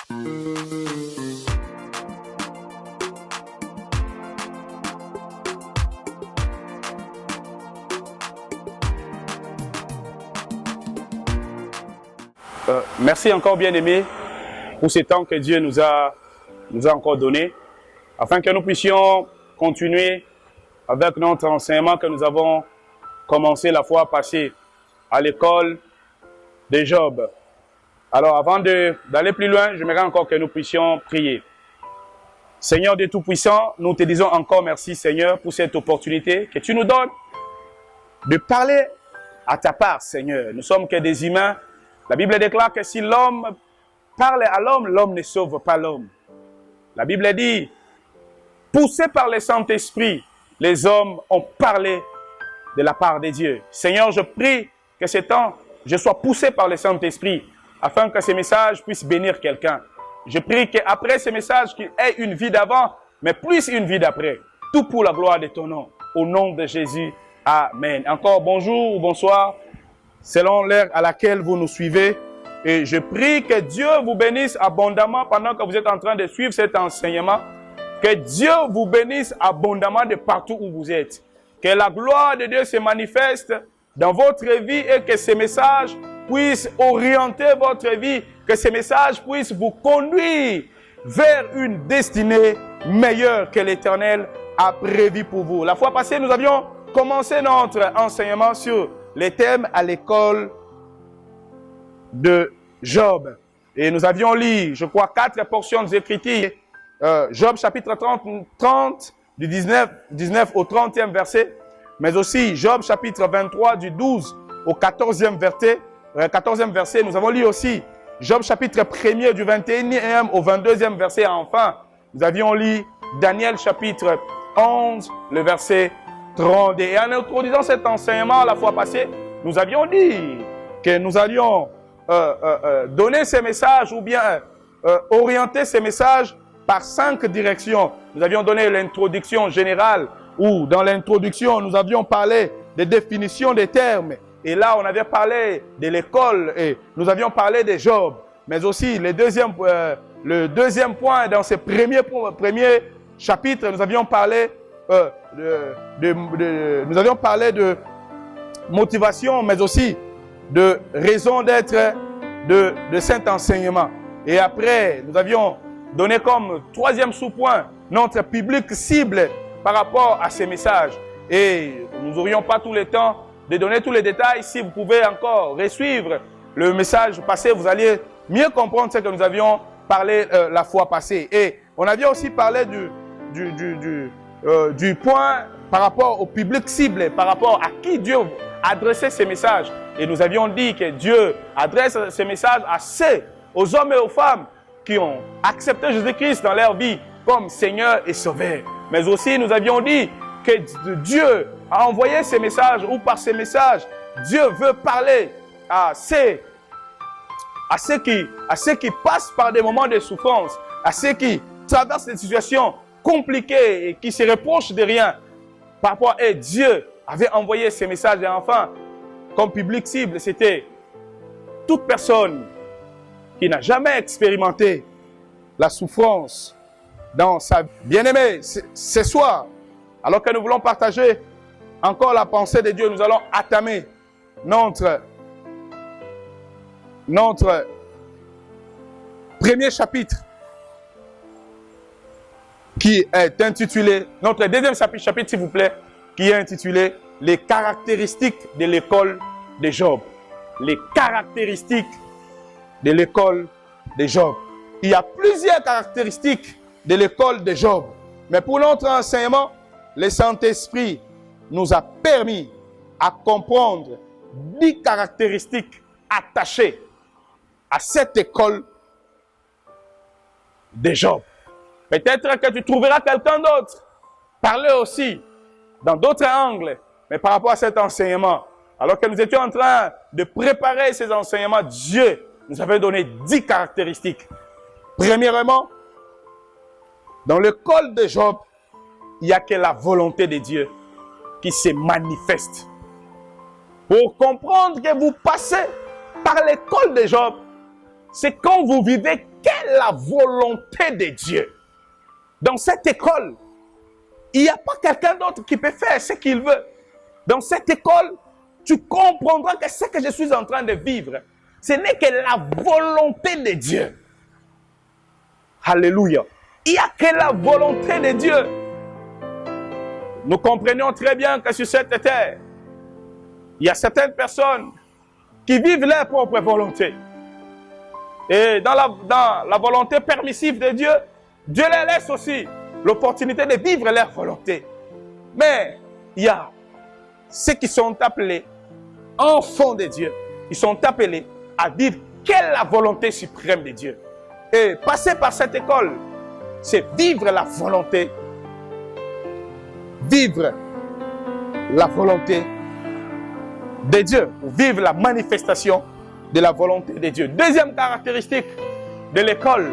Merci encore, bien-aimés, pour ce temps que Dieu nous a encore donné, afin que nous puissions continuer avec notre enseignement que nous avons commencé la fois passée à l'école de Job. Alors, avant d'aller plus loin, j'aimerais encore que nous puissions prier. Seigneur Dieu Tout-Puissant, nous te disons encore merci, Seigneur, pour cette opportunité que tu nous donnes de parler à ta part, Seigneur. Nous sommes que des humains. La Bible déclare que si l'homme parle à l'homme, l'homme ne sauve pas l'homme. La Bible dit, poussés par le Saint-Esprit, les hommes ont parlé de la part de Dieu. Seigneur, je prie que ce temps, je sois poussé par le Saint-Esprit, afin que ces messages puissent bénir quelqu'un. Je prie qu'après ces messages, qu'il ait une vie d'avant, mais plus une vie d'après. Tout pour la gloire de ton nom. Au nom de Jésus, Amen. Encore bonjour ou bonsoir, selon l'heure à laquelle vous nous suivez. Et je prie que Dieu vous bénisse abondamment pendant que vous êtes en train de suivre cet enseignement. Que Dieu vous bénisse abondamment de partout où vous êtes. Que la gloire de Dieu se manifeste dans votre vie et que ces messages puissent orienter votre vie. Que ces messages puissent vous conduire vers une destinée meilleure que l'Éternel a prévue pour vous. La fois passée, nous avions commencé notre enseignement sur les thèmes à l'école de Job. Et nous avions lu, je crois, 4 portions des Écritures. Job chapitre 30 du 19 au 30e verset. Mais aussi Job chapitre 23 du 12 au 14e verset. Nous avons lu aussi Job chapitre 1er du 21e au 22e verset. Enfin, nous avions lu Daniel chapitre 11, le verset 32. Et en introduisant cet enseignement la fois passée, nous avions dit que nous allions donner ces messages ou bien orienter ces messages par 5 directions. Nous avions donné l'introduction générale où dans l'introduction nous avions parlé des définitions des termes. Et là on avait parlé de l'école et nous avions parlé de Job. Mais aussi le deuxième point dans ce premier chapitre, nous avions parlé nous avions parlé de motivation, mais aussi de raison d'être de cet enseignement. Et après, nous avions donné comme 3e sous-point notre public cible par rapport à ces messages. Et nous n'aurions pas tout le temps de donner tous les détails. Si vous pouvez encore resuivre le message passé, vous allez mieux comprendre ce que nous avions parlé la fois passée. Et on avait aussi parlé du point par rapport au public cible, par rapport à qui Dieu adressait ces messages. Et nous avions dit que Dieu adresse ces messages aux hommes et aux femmes qui ont accepté Jésus-Christ dans leur vie comme Seigneur et Sauveur. Mais aussi nous avions dit que Dieu a envoyé ces messages, ou par ces messages, Dieu veut parler à ceux qui passent par des moments de souffrance, à ceux qui traversent des situations compliquées et qui se reprochent de rien. Par rapport à Dieu avait envoyé ces messages. Et enfin, comme public cible, c'était toute personne qui n'a jamais expérimenté la souffrance dans sa vie. Bien-aimés, ce soir, alors que nous voulons partager encore la pensée de Dieu, nous allons entamer notre premier chapitre qui est intitulé, notre deuxième chapitre s'il vous plaît, qui est intitulé « Les caractéristiques de l'école de Job ». Les caractéristiques de l'école de Job. Il y a plusieurs caractéristiques de l'école de Job. Mais pour notre enseignement, le Saint-Esprit nous a permis à comprendre 10 caractéristiques attachées à cette école de Job. Peut-être que tu trouveras quelqu'un d'autre parler aussi dans d'autres angles, mais par rapport à cet enseignement, alors que nous étions en train de préparer ces enseignements, Dieu nous avait donné 10 caractéristiques. Premièrement, dans l'école de Job, il n'y a que la volonté de Dieu qui se manifeste. Pour comprendre que vous passez par l'école de Job, c'est quand vous vivez quelle est la volonté de Dieu. Dans cette école, il n'y a pas quelqu'un d'autre qui peut faire ce qu'il veut. Dans cette école, tu comprendras que ce que je suis en train de vivre, ce n'est que la volonté de Dieu. Alléluia. Il n'y a que la volonté de Dieu. Nous comprenons très bien que sur cette terre, il y a certaines personnes qui vivent leur propre volonté. Et dans la volonté permissive de Dieu, Dieu leur laisse aussi l'opportunité de vivre leur volonté. Mais il y a ceux qui sont appelés enfants de Dieu. Ils sont appelés à vivre quelle est la volonté suprême de Dieu. Et passer par cette école, c'est vivre la volonté. Vivre la volonté de Dieu. Ou vivre la manifestation de la volonté de Dieu. Deuxième caractéristique de l'école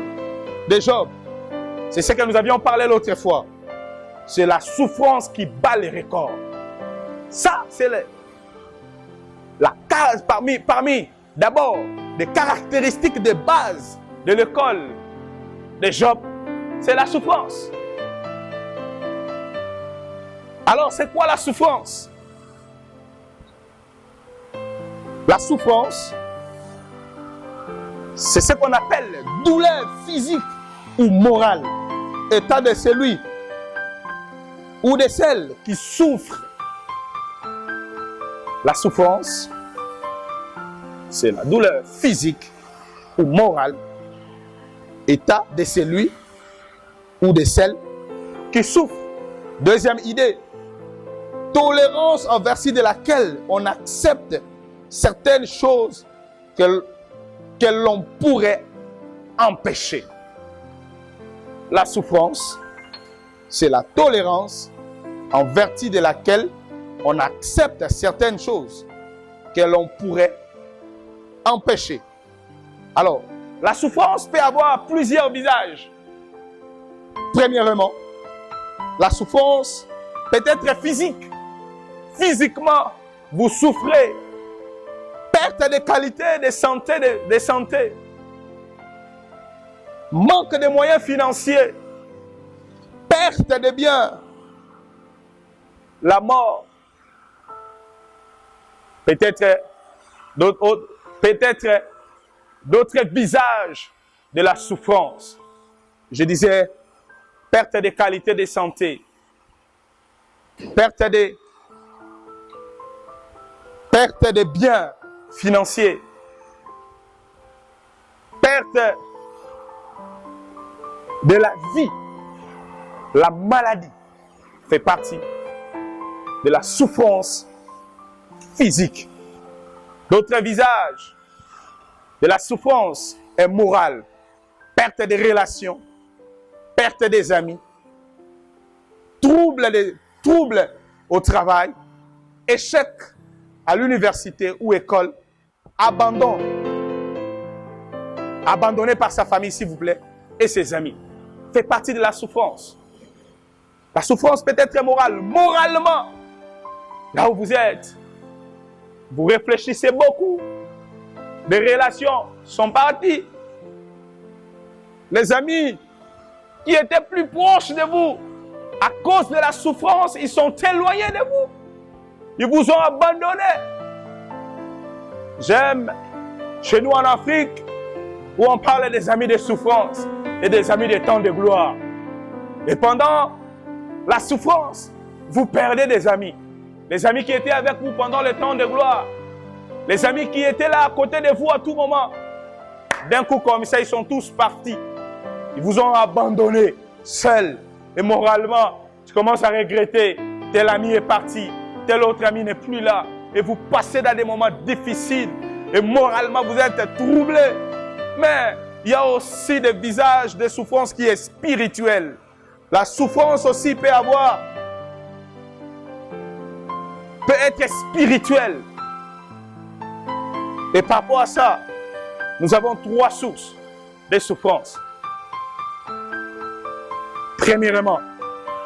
de Job, c'est ce que nous avions parlé l'autre fois. C'est la souffrance qui bat les records. Ça, c'est la case parmi d'abord des caractéristiques de base de l'école de Job, c'est la souffrance. Alors, c'est quoi la souffrance? La souffrance, c'est ce qu'on appelle douleur physique ou morale, état de celui ou de celle qui souffre. La souffrance, c'est la douleur physique ou morale, état de celui ou de celle qui souffre. Deuxième idée, tolérance en vertu de laquelle on accepte certaines choses que l'on pourrait empêcher. La souffrance, c'est la tolérance en vertu de laquelle on accepte certaines choses que l'on pourrait empêcher. Alors, la souffrance peut avoir plusieurs visages. Premièrement, la souffrance peut être physique. Physiquement, vous souffrez. Perte de qualité de santé. Manque de moyens financiers. Perte de biens. La mort. Peut-être d'autres visages de la souffrance. Je disais, perte de qualité de santé. Perte de biens financiers. Perte de la vie. La maladie fait partie de la souffrance physique. D'autres visages de la souffrance est morale. Perte des relations, perte des amis, troubles au travail, échec à l'université ou école, abandonné par sa famille, s'il vous plaît, et ses amis. Fait partie de la souffrance. La souffrance peut être morale. Moralement, là où vous êtes, vous réfléchissez beaucoup. Les relations sont parties. Les amis qui étaient plus proches de vous, à cause de la souffrance, ils sont éloignés de vous. Ils vous ont abandonné. J'aime, chez nous en Afrique, où on parle des amis de souffrance et des amis des temps de gloire. Et pendant la souffrance, vous perdez des amis. Les amis qui étaient avec vous pendant le temps de gloire. Les amis qui étaient là à côté de vous à tout moment. D'un coup comme ça, ils sont tous partis. Ils vous ont abandonné, seuls. Et moralement, tu commences à regretter. Tel ami est parti. Tel autre ami n'est plus là. Et vous passez dans des moments difficiles. Et moralement, vous êtes troublés. Mais il y a aussi des visages de souffrance qui est spirituel. La souffrance aussi peut être spirituelle. Et par rapport à ça, nous avons 3 sources de souffrance. Premièrement,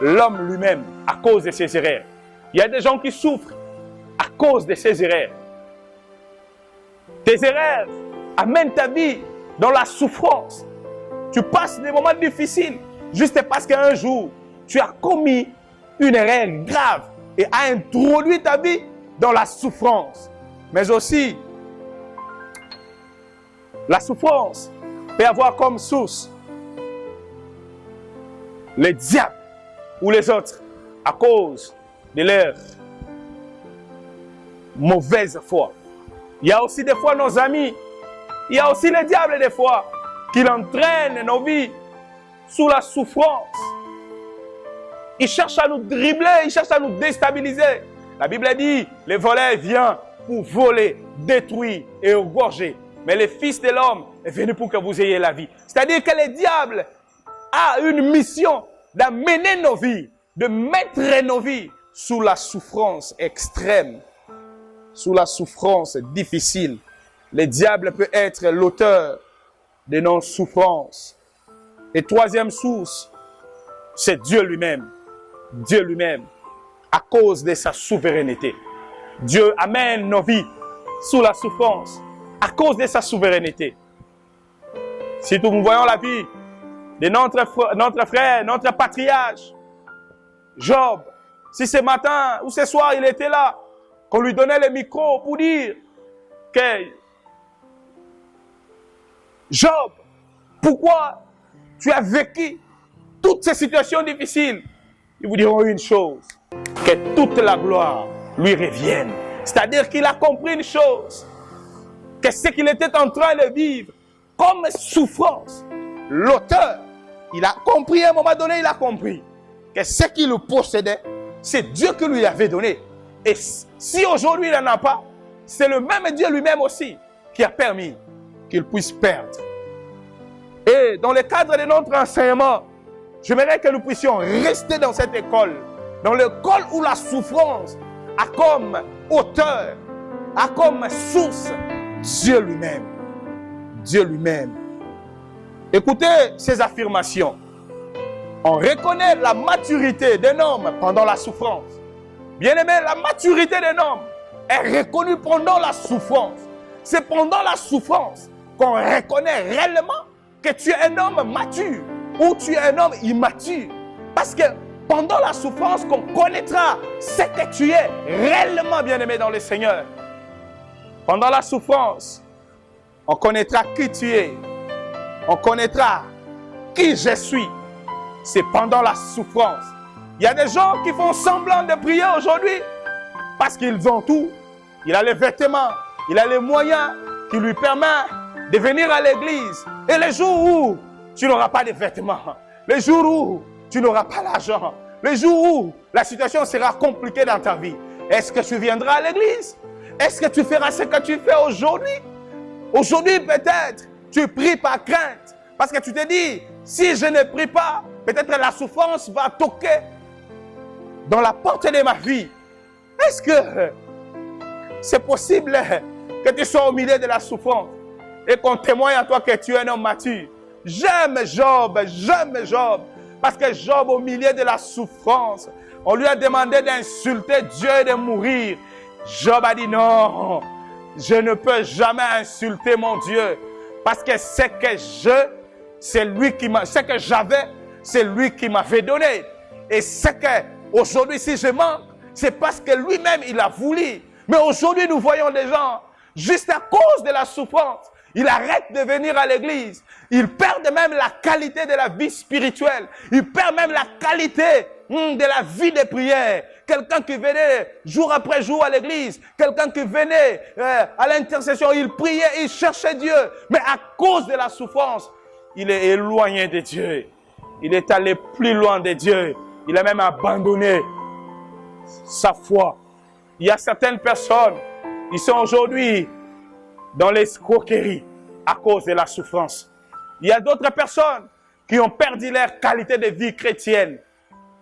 l'homme lui-même, à cause de ses erreurs. Il y a des gens qui souffrent à cause de ses erreurs. Tes erreurs amènent ta vie dans la souffrance. Tu passes des moments difficiles juste parce qu'un jour, tu as commis une erreur grave et a introduit ta vie dans la souffrance. Mais aussi, la souffrance peut avoir comme source les diables ou les autres à cause de leur mauvaise foi. Il y a aussi des fois nos amis, il y a aussi les diables des fois qui entraînent nos vies sous la souffrance. Ils cherchent à nous dribbler, ils cherchent à nous déstabiliser. La Bible dit, les voleurs viennent pour voler, détruire et égorger. Mais le Fils de l'homme est venu pour que vous ayez la vie. C'est-à-dire que le diable a une mission d'amener nos vies, de mettre nos vies sous la souffrance extrême, sous la souffrance difficile. Le diable peut être l'auteur de nos souffrances. Et troisième source, c'est Dieu lui-même. Dieu lui-même, à cause de sa souveraineté. Dieu amène nos vies sous la souffrance à cause de sa souveraineté. Si nous voyons la vie de notre frère, notre patriarche, Job, si ce matin ou ce soir il était là, qu'on lui donnait le micro pour dire que Job, pourquoi tu as vécu toutes ces situations difficiles? Ils vous diront une chose, que toute la gloire lui revienne. C'est-à-dire qu'il a compris une chose, que ce qu'il était en train de vivre comme souffrance, l'auteur, il a compris à un moment donné, il a compris que ce qu'il possédait, c'est Dieu qui lui avait donné. Et si aujourd'hui il n'en a pas, c'est le même Dieu lui-même aussi qui a permis qu'il puisse perdre. Et dans le cadre de notre enseignement, j'aimerais que nous puissions rester dans cette école, dans l'école où la souffrance a comme auteur, a comme source Dieu lui-même. Dieu lui-même. Écoutez ces affirmations. On reconnaît la maturité d'un homme pendant la souffrance. Bien-aimé, la maturité d'un homme est reconnue pendant la souffrance. C'est pendant la souffrance qu'on reconnaît réellement que tu es un homme mature ou tu es un homme immature. Parce que pendant la souffrance qu'on connaîtra ce que tu es réellement, bien-aimé dans le Seigneur. Pendant la souffrance, on connaîtra qui tu es. On connaîtra qui je suis. C'est pendant la souffrance. Il y a des gens qui font semblant de prier aujourd'hui parce qu'ils ont tout. Il a les vêtements, il a les moyens qui lui permettent de venir à l'église. Et les jours où tu n'auras pas de vêtements, les jours où tu n'auras pas l'argent, les jours où la situation sera compliquée dans ta vie, est-ce que tu viendras à l'église? Est-ce que tu feras ce que tu fais aujourd'hui? Aujourd'hui, peut-être, tu pries par crainte. Parce que tu te dis, si je ne prie pas, peut-être la souffrance va toquer dans la porte de ma vie. Est-ce que c'est possible que tu sois au milieu de la souffrance et qu'on témoigne à toi que tu es un homme mature? J'aime Job. Parce que Job, au milieu de la souffrance, on lui a demandé d'insulter Dieu et de mourir. Job a dit non, je ne peux jamais insulter mon Dieu. Parce que ce que j'avais, c'est lui qui m'avait donné. Et ce que aujourd'hui, si je manque, c'est parce que lui-même, il a voulu. Mais aujourd'hui, nous voyons des gens, juste à cause de la souffrance, ils arrêtent de venir à l'église. Ils perdent même la qualité de la vie spirituelle. Ils perdent même la qualité de la vie de prière. Quelqu'un qui venait jour après jour à l'église, quelqu'un qui venait à l'intercession, il priait, il cherchait Dieu. Mais à cause de la souffrance, il est éloigné de Dieu. Il est allé plus loin de Dieu. Il a même abandonné sa foi. Il y a certaines personnes, ils sont aujourd'hui dans l'escroquerie à cause de la souffrance. Il y a d'autres personnes qui ont perdu leur qualité de vie chrétienne.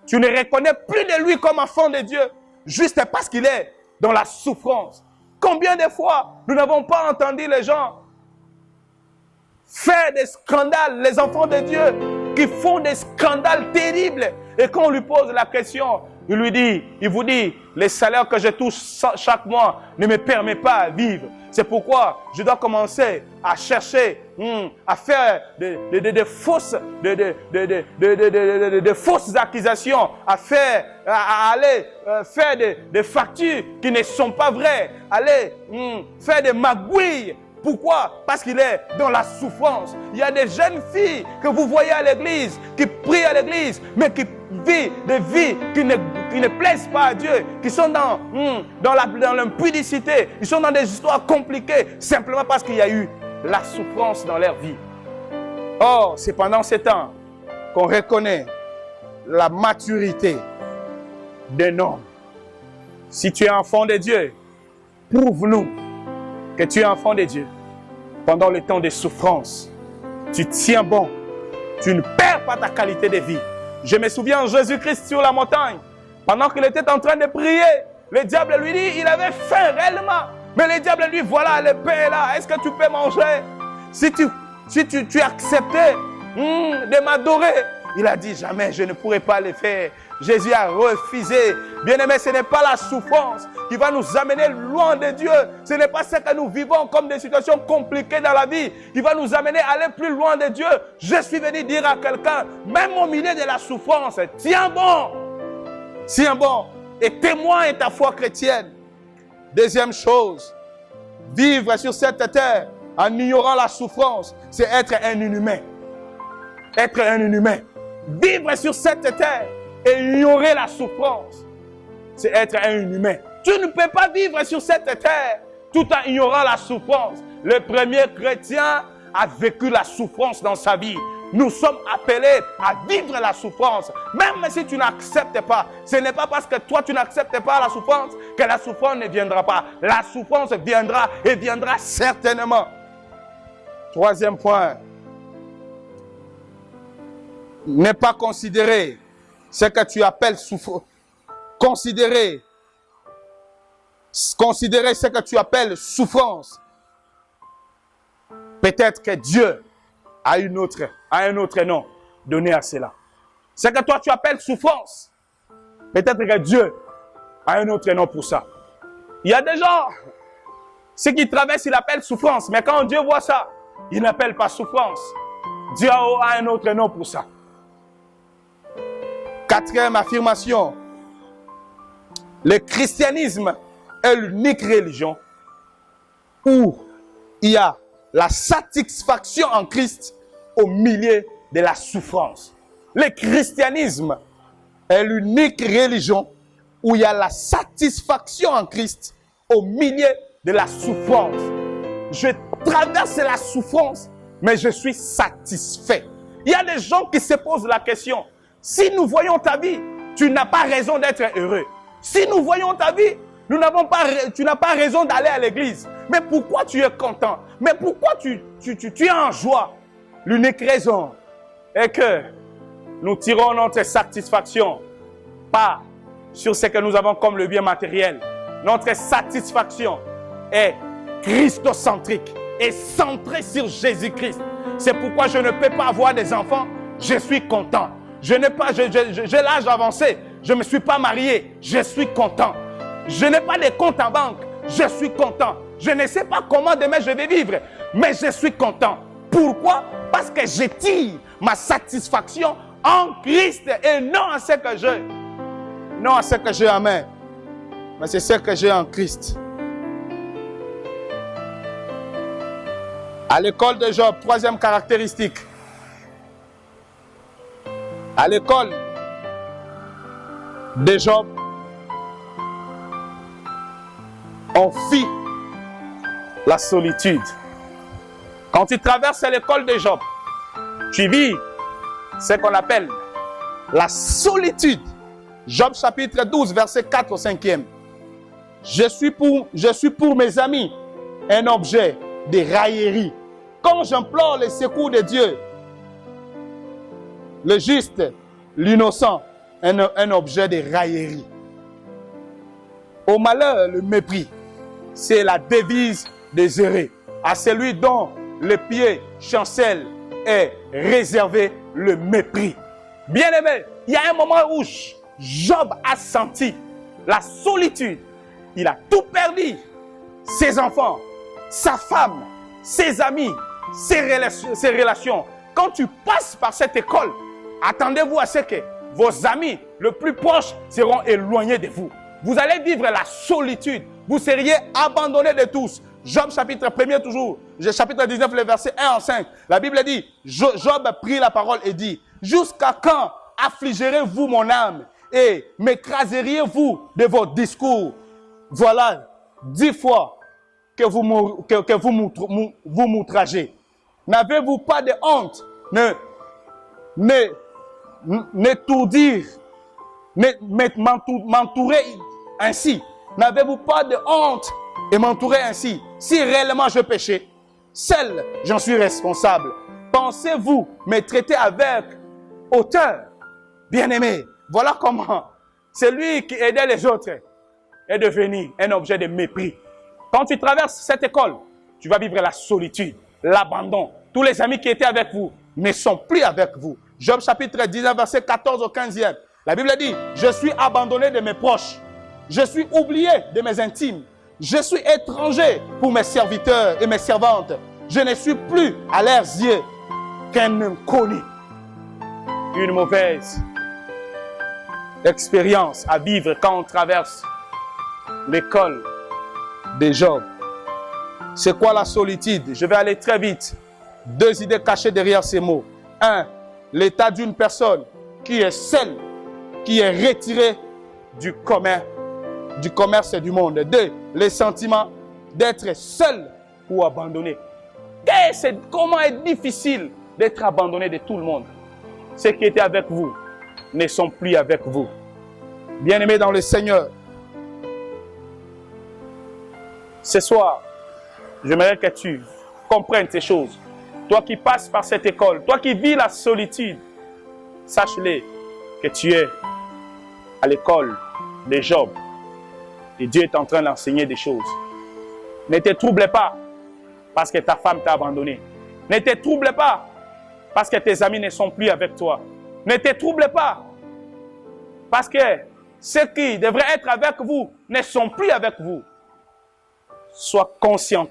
Tu ne reconnais plus de lui comme enfant de Dieu, juste parce qu'il est dans la souffrance. Combien de fois nous n'avons pas entendu les gens faire des scandales, les enfants de Dieu qui font des scandales terribles. Et quand on lui pose la question, il vous dit, les salaires que je touche chaque mois ne me permettent pas de vivre. C'est pourquoi je dois commencer à chercher, à faire de fausses accusations, à aller faire des factures qui ne sont pas vraies, aller faire des magouilles. Pourquoi? Parce qu'il est dans la souffrance. Il y a des jeunes filles que vous voyez à l'église, qui prient à l'église, mais qui vivent des vies qui ne plaisent pas à Dieu, qui sont dans l'impudicité, ils sont dans des histoires compliquées, simplement parce qu'il y a eu la souffrance dans leur vie. Or, c'est pendant ces temps qu'on reconnaît la maturité d'un homme. Si tu es enfant de Dieu, prouve-nous que tu es enfant de Dieu. Pendant le temps de souffrance, tu tiens bon. Tu ne perds pas ta qualité de vie. Je me souviens de Jésus-Christ sur la montagne. Pendant qu'il était en train de prier, le diable lui dit, il avait faim réellement. Mais le diable lui dit, voilà, le pain est là. Est-ce que tu peux manger? Si tu acceptais de m'adorer, il a dit, jamais je ne pourrai pas le faire. Jésus a refusé. Bien-aimé, ce n'est pas la souffrance qui va nous amener loin de Dieu. Ce n'est pas ce que nous vivons comme des situations compliquées dans la vie qui va nous amener à aller plus loin de Dieu. Je suis venu dire à quelqu'un, même au milieu de la souffrance, tiens bon. Tiens bon et témoigne ta foi chrétienne. Deuxième chose, vivre sur cette terre en ignorant la souffrance, c'est être un inhumain. Être un inhumain. Vivre sur cette terre et ignorer la souffrance, c'est être un inhumain. Tu ne peux pas vivre sur cette terre tout en ignorant la souffrance. Le premier chrétien a vécu la souffrance dans sa vie. Nous sommes appelés à vivre la souffrance. Même si tu n'acceptes pas, ce n'est pas parce que toi tu n'acceptes pas la souffrance que la souffrance ne viendra pas. La souffrance viendra et viendra certainement. Troisième point. Ne pas considérer ce que tu appelles souffrance. Considérer ce que tu appelles souffrance. Peut-être que Dieu a un autre nom donné à cela. Ce que toi tu appelles souffrance, peut-être que Dieu a un autre nom pour ça. Il y a des gens, ce qui traversent, ils l'appellent souffrance, mais quand Dieu voit ça, il n'appelle pas souffrance. Dieu a un autre nom pour ça. Quatrième affirmation, le christianisme est l'unique religion où il y a la satisfaction en Christ au milieu de la souffrance. Le christianisme est l'unique religion où il y a la satisfaction en Christ au milieu de la souffrance. Je traverse la souffrance, mais je suis satisfait. Il y a des gens qui se posent la question, si nous voyons ta vie, tu n'as pas raison d'être heureux. Si nous voyons ta vie, tu n'as pas raison d'aller à l'église. Mais pourquoi tu es content? Mais pourquoi tu es en joie? L'unique raison est que nous tirons notre satisfaction pas sur ce que nous avons comme le bien matériel. Notre satisfaction est christocentrique et centrée sur Jésus-Christ. C'est pourquoi je ne peux pas avoir des enfants, je suis content. J'ai l'âge avancé, je ne me suis pas marié, je suis content. Je n'ai pas de compte en banque, je suis content. Je ne sais pas comment demain je vais vivre, mais je suis content. Pourquoi? Parce que je tire ma satisfaction en Christ et non à ce que j'ai. Non à ce que j'ai en main, mais c'est ce que j'ai en Christ. À l'école de Job, troisième caractéristique. À l'école de Job, on fit la solitude. Quand tu traverses l'école de Job, tu vis ce qu'on appelle la solitude. Job chapitre 12, verset 4 au 5e. Je suis pour mes amis un objet de raillerie. Quand j'implore le secours de Dieu, le juste, l'innocent, un objet de raillerie. Au malheur, le mépris, c'est la devise des heureux. À celui dont le pied chancelle est réservé le mépris. Bien-aimé, il y a un moment où Job a senti la solitude. Il a tout perdu. Ses enfants, sa femme, ses amis, ses relations. Quand tu passes par cette école, attendez-vous à ce que vos amis les plus proches seront éloignés de vous. Vous allez vivre la solitude. Vous seriez abandonnés de tous. Job chapitre 1er toujours, chapitre 19, le verset 1 en 5. La Bible dit, Job prit la parole et dit, jusqu'à quand affligerez-vous mon âme et m'écraseriez-vous de vos discours? Voilà 10 fois que vous m'outragez. N'avez-vous pas de honte? M'entourer ainsi. N'avez-vous pas de honte et m'entourer ainsi? Si réellement je péchais, seul j'en suis responsable. Pensez-vous me traiter avec hauteur? Bien-aimé, voilà comment celui qui aidait les autres est devenu un objet de mépris. Quand tu traverses cette école, tu vas vivre la solitude, l'abandon. Tous les amis qui étaient avec vous ne sont plus avec vous. Job chapitre 19, verset 14 au 15e. La Bible dit, je suis abandonné de mes proches. Je suis oublié de mes intimes. Je suis étranger pour mes serviteurs et mes servantes. Je ne suis plus à leurs yeux qu'un inconnu. Une mauvaise expérience à vivre quand on traverse l'école de Job. C'est quoi la solitude? Je vais aller très vite. 2 idées cachées derrière ces mots. 1. L'état d'une personne qui est seule, qui est retirée du commerce du monde. 2. Le sentiment d'être seul ou abandonné. Comment est difficile d'être abandonné de tout le monde. Ceux qui étaient avec vous ne sont plus avec vous. Bien-aimés dans le Seigneur, ce soir, j'aimerais que tu comprennes ces choses. Toi qui passes par cette école, toi qui vis la solitude, sache-le que tu es à l'école de Job. Et Dieu est en train d'enseigner des choses. Ne te trouble pas parce que ta femme t'a abandonné. Ne te trouble pas parce que tes amis ne sont plus avec toi. Ne te trouble pas parce que ceux qui devraient être avec vous ne sont plus avec vous. Sois conscient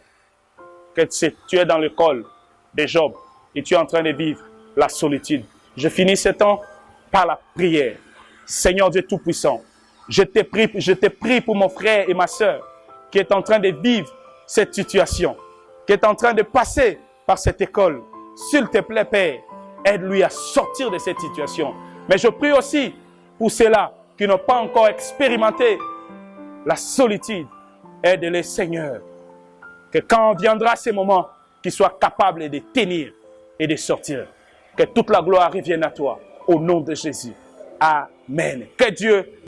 que tu es dans l'école de Job et tu es en train de vivre la solitude. Je finis ce temps par la prière. Seigneur Dieu Tout-Puissant, je te prie pour mon frère et ma soeur qui est en train de vivre cette situation, qui est en train de passer par cette école. S'il te plaît, Père, aide-lui à sortir de cette situation. Mais je prie aussi pour ceux-là qui n'ont pas encore expérimenté la solitude. Aide-les, Seigneur, que quand viendra ce moment, qu'ils soient capables de tenir et de sortir. Que toute la gloire revienne à toi, au nom de Jésus. Amen. Que Dieu